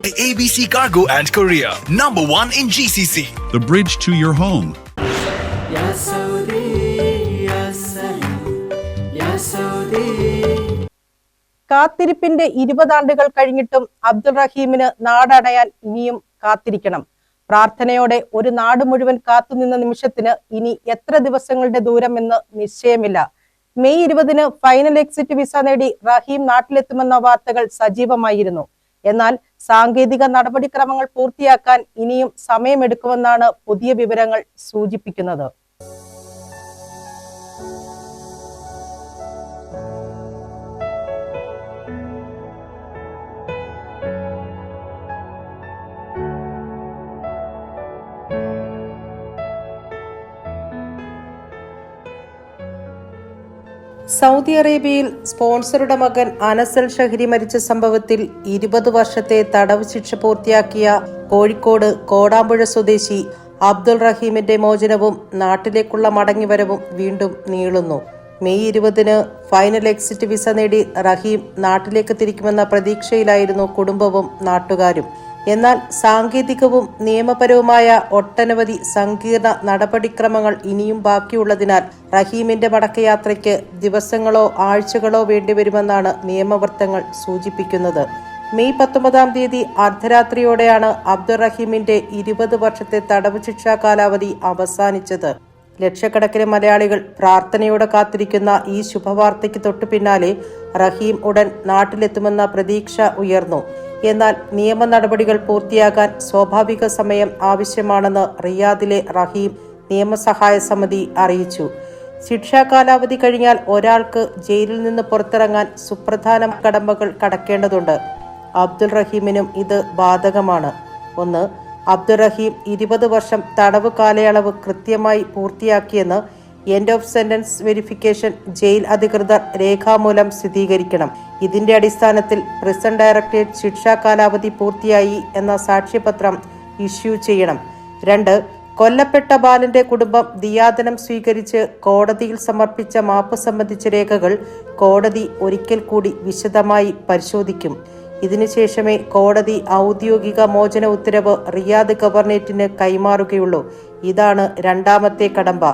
ABC Cargo and Courier, #1 in GCC. The bridge to your home. Ya Saudi, Ya Salam, Ya Saudi. കാത്തിരിപ്പിന്റെ 20 ആണ്ടുകൾ കഴിഞ്ഞിട്ടും അബ്ദുൾ റഹീമിന് നാടടയാൻ ഇനിയും കാത്തിരിക്കണം. പ്രാർത്ഥനയോടെ ഒരു നാട് മുഴുവൻ കാത്തുനിന്ന നിമിഷത്തിന് ഇനി എത്ര ദിവസങ്ങളുടെ ദൂരമെന്ന് നിശ്ചയമില്ല. മെയ് 20-ന് ഫൈനൽ എക്സിറ്റ് വിസ നേടി റഹീം നാട്ടിലെത്തുമെന്ന വാർത്തകൾ സജീവമായിരുന്നു. എന്നാൽ സാങ്കേതിക നടപടിക്രമങ്ങൾ പൂർത്തിയാക്കാൻ ഇനിയും സമയമെടുക്കുമെന്നാണ് പുതിയ വിവരങ്ങൾ സൂചിപ്പിക്കുന്നത്. സൗദി അറേബ്യയിൽ സ്പോൺസറുടെ മകൻ അനസ് അൽ ഷഹരി മരിച്ച സംഭവത്തിൽ 20 വർഷത്തെ തടവ് ശിക്ഷ പൂർത്തിയാക്കിയ കോഴിക്കോട് കോടാമ്പുഴ സ്വദേശി അബ്ദുൾ റഹീമിന്റെ മോചനവും നാട്ടിലേക്കുള്ള മടങ്ങിവരവും വീണ്ടും നീളുന്നു. മെയ് 20-ന് ഫൈനൽ എക്സിറ്റ് വിസ നേടി റഹീം നാട്ടിലേക്ക് തിരിക്കുമെന്ന പ്രതീക്ഷയിലായിരുന്നു കുടുംബവും നാട്ടുകാരും. എന്നാൽ സാങ്കേതികവും നിയമപരവുമായ ഒട്ടനവധി സങ്കീർണ നടപടിക്രമങ്ങൾ ഇനിയും ബാക്കിയുള്ളതിനാൽ റഹീമിന്റെ മടക്കയാത്രയ്ക്ക് ദിവസങ്ങളോ ആഴ്ചകളോ വേണ്ടിവരുമെന്നാണ് നിയമവൃത്തങ്ങൾ സൂചിപ്പിക്കുന്നത്. മെയ് 19-ാം തീയതി അർദ്ധരാത്രിയോടെയാണ് അബ്ദുൾ റഹീമിന്റെ 20 വർഷത്തെ തടവ് ശിക്ഷാ കാലാവധി അവസാനിച്ചത്. ലക്ഷക്കണക്കിന് മലയാളികൾ പ്രാർത്ഥനയോടെ കാത്തിരിക്കുന്ന ഈ ശുഭവാർത്തയ്ക്ക് തൊട്ടു പിന്നാലെ റഹീം ഉടൻ നാട്ടിലെത്തുമെന്ന പ്രതീക്ഷ ഉയർന്നു. എന്നാൽ നിയമ നടപടികൾ പൂർത്തിയാകാൻ സ്വാഭാവിക സമയം ആവശ്യമാണെന്ന് റിയാദിലെ റഹീം നിയമസഹായ സമിതി അറിയിച്ചു. ശിക്ഷാ കാലാവധി കഴിഞ്ഞാൽ ഒരാൾക്ക് ജയിലിൽ നിന്ന് പുറത്തിറങ്ങാൻ സുപ്രധാന കടമ്പകൾ കടക്കേണ്ടതുണ്ട്. അബ്ദുൾ റഹീമിനും ഇത് ബാധകമാണ്. 1. അബ്ദുൾ റഹീം 20 വർഷം തടവ് കാലയളവ് കൃത്യമായി പൂർത്തിയാക്കിയെന്ന് എൻഡ് ഓഫ് സെന്റൻസ് വെരിഫിക്കേഷൻ ജയിൽ അധികൃതർ രേഖാമൂലം സ്ഥിരീകരിക്കണം. ഇതിന്റെ അടിസ്ഥാനത്തിൽ പ്രിസൺ ഡയറക്ടറേറ്റ് ശിക്ഷാ കാലാവധി പൂർത്തിയായി എന്ന സാക്ഷ്യപത്രം ഇഷ്യൂ ചെയ്യണം. 2. കൊല്ലപ്പെട്ട ബാലന്റെ കുടുംബം ദിയാദനം സ്വീകരിച്ച് കോടതിയിൽ സമർപ്പിച്ച മാപ്പ് സംബന്ധിച്ച രേഖകൾ കോടതി ഒരിക്കൽ കൂടി വിശദമായി പരിശോധിക്കും. ഇതിനുശേഷമേ കോടതി ഔദ്യോഗിക മോചന ഉത്തരവ് റിയാദ് ഗവർണറേറ്റിന് കൈമാറുകയുള്ളൂ. ഇതാണ് രണ്ടാമത്തെ കടമ്പ.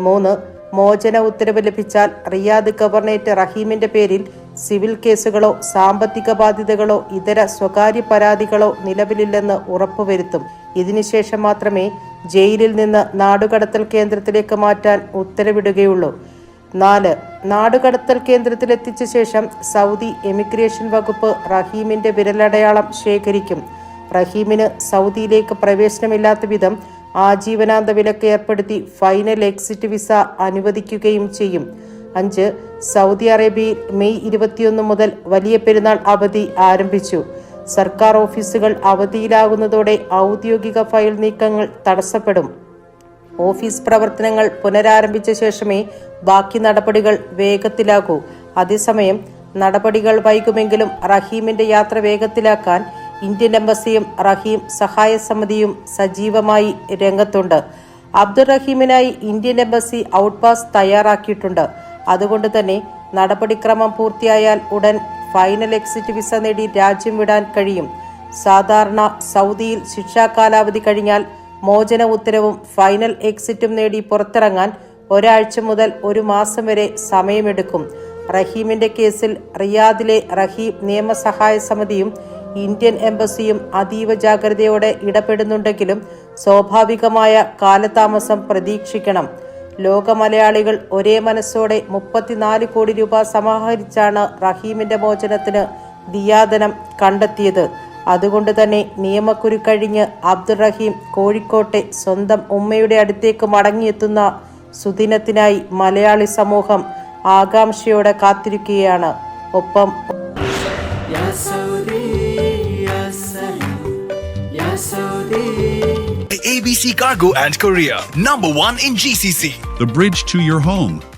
3. മോചന ഉത്തരവ് ലഭിച്ചാൽ റിയാദ് ഗവർണറേറ്റ് റഹീമിന്റെ പേരിൽ സിവിൽ കേസുകളോ സാമ്പത്തിക ബാധ്യതകളോ ഇതര സ്വകാര്യ പരാതികളോ നിലവിലില്ലെന്ന് ഉറപ്പുവരുത്തും. ഇതിനുശേഷം മാത്രമേ ജയിലിൽ നിന്ന് നാടുകടത്തൽ കേന്ദ്രത്തിലേക്ക് മാറ്റാൻ ഉത്തരവിടുകയുള്ളൂ. 4. നാടുകടത്തൽ കേന്ദ്രത്തിലെത്തിച്ച ശേഷം സൗദി എമിഗ്രേഷൻ വകുപ്പ് റഹീമിന്റെ വിരലടയാളം ശേഖരിക്കും. റഹീമിന് സൗദിയിലേക്ക് പ്രവേശനമില്ലാത്ത വിധം ആജീവനാന്ത വിലക്ക് ഏർപ്പെടുത്തി ഫൈനൽ എക്സിറ്റ് വിസ അനുവദിക്കുകയും ചെയ്യും. 5. സൗദി അറേബ്യയിൽ മെയ് 21 മുതൽ വലിയ പെരുന്നാൾ അവധി ആരംഭിച്ചു. സർക്കാർ ഓഫീസുകൾ അവധിയിലാകുന്നതോടെ ഔദ്യോഗിക ഫയൽ നീക്കങ്ങൾ തടസ്സപ്പെടും. ഓഫീസ് പ്രവർത്തനങ്ങൾ പുനരാരംഭിച്ച ശേഷമേ ബാക്കി നടപടികൾ വേഗത്തിലാകൂ. അതേസമയം നടപടികൾ വൈകുമെങ്കിലും റഹീമിന്റെ യാത്ര വേഗത്തിലാക്കാൻ ഇന്ത്യൻ എംബസിയും റഹീം സഹായ സമിതിയും സജീവമായി രംഗത്തുണ്ട്. അബ്ദുൾ റഹീമിനായി ഇന്ത്യൻ എംബസി ഔട്ട്പാസ് തയ്യാറാക്കിയിട്ടുണ്ട്. അതുകൊണ്ട് തന്നെ നടപടിക്രമം പൂർത്തിയായാൽ ഉടൻ ഫൈനൽ എക്സിറ്റ് വിസ നേടി രാജ്യം വിടാൻ കഴിയും. സാധാരണ സൗദിയിൽ ശിക്ഷാ കാലാവധി കഴിഞ്ഞാൽ മോചന ഉത്തരവും ഫൈനൽ എക്സിറ്റും നേടി പുറത്തിറങ്ങാൻ ഒരാഴ്ച മുതൽ 1 മാസം വരെ സമയമെടുക്കും. റഹീമിന്റെ കേസിൽ റിയാദിലെ റഹീം നിയമസഹായ സമിതിയും ഇന്ത്യൻ എംബസിയും അതീവ ജാഗ്രതയോടെ ഇടപെടുന്നുണ്ടെങ്കിലും സ്വാഭാവികമായ കാലതാമസം പ്രതീക്ഷിക്കണം. ലോക മലയാളികൾ ഒരേ മനസ്സോടെ 34 കോടി രൂപ സമാഹരിച്ചാണ് റഹീമിന്റെ മോചനത്തിന് ദിയാദനം കണ്ടെത്തിയത്. അതുകൊണ്ട് തന്നെ നിയമക്കുരു കഴിഞ്ഞ് അബ്ദുൾ റഹീം കോഴിക്കോട്ടെ സ്വന്തം ഉമ്മയുടെ അടുത്തേക്ക് മടങ്ങിയെത്തുന്ന സുദിനത്തിനായി മലയാളി സമൂഹം ആകാംക്ഷയോടെ കാത്തിരിക്കുകയാണ്. ഒപ്പം ABC Cargo and Courier, #1 in GCC. The bridge to your home.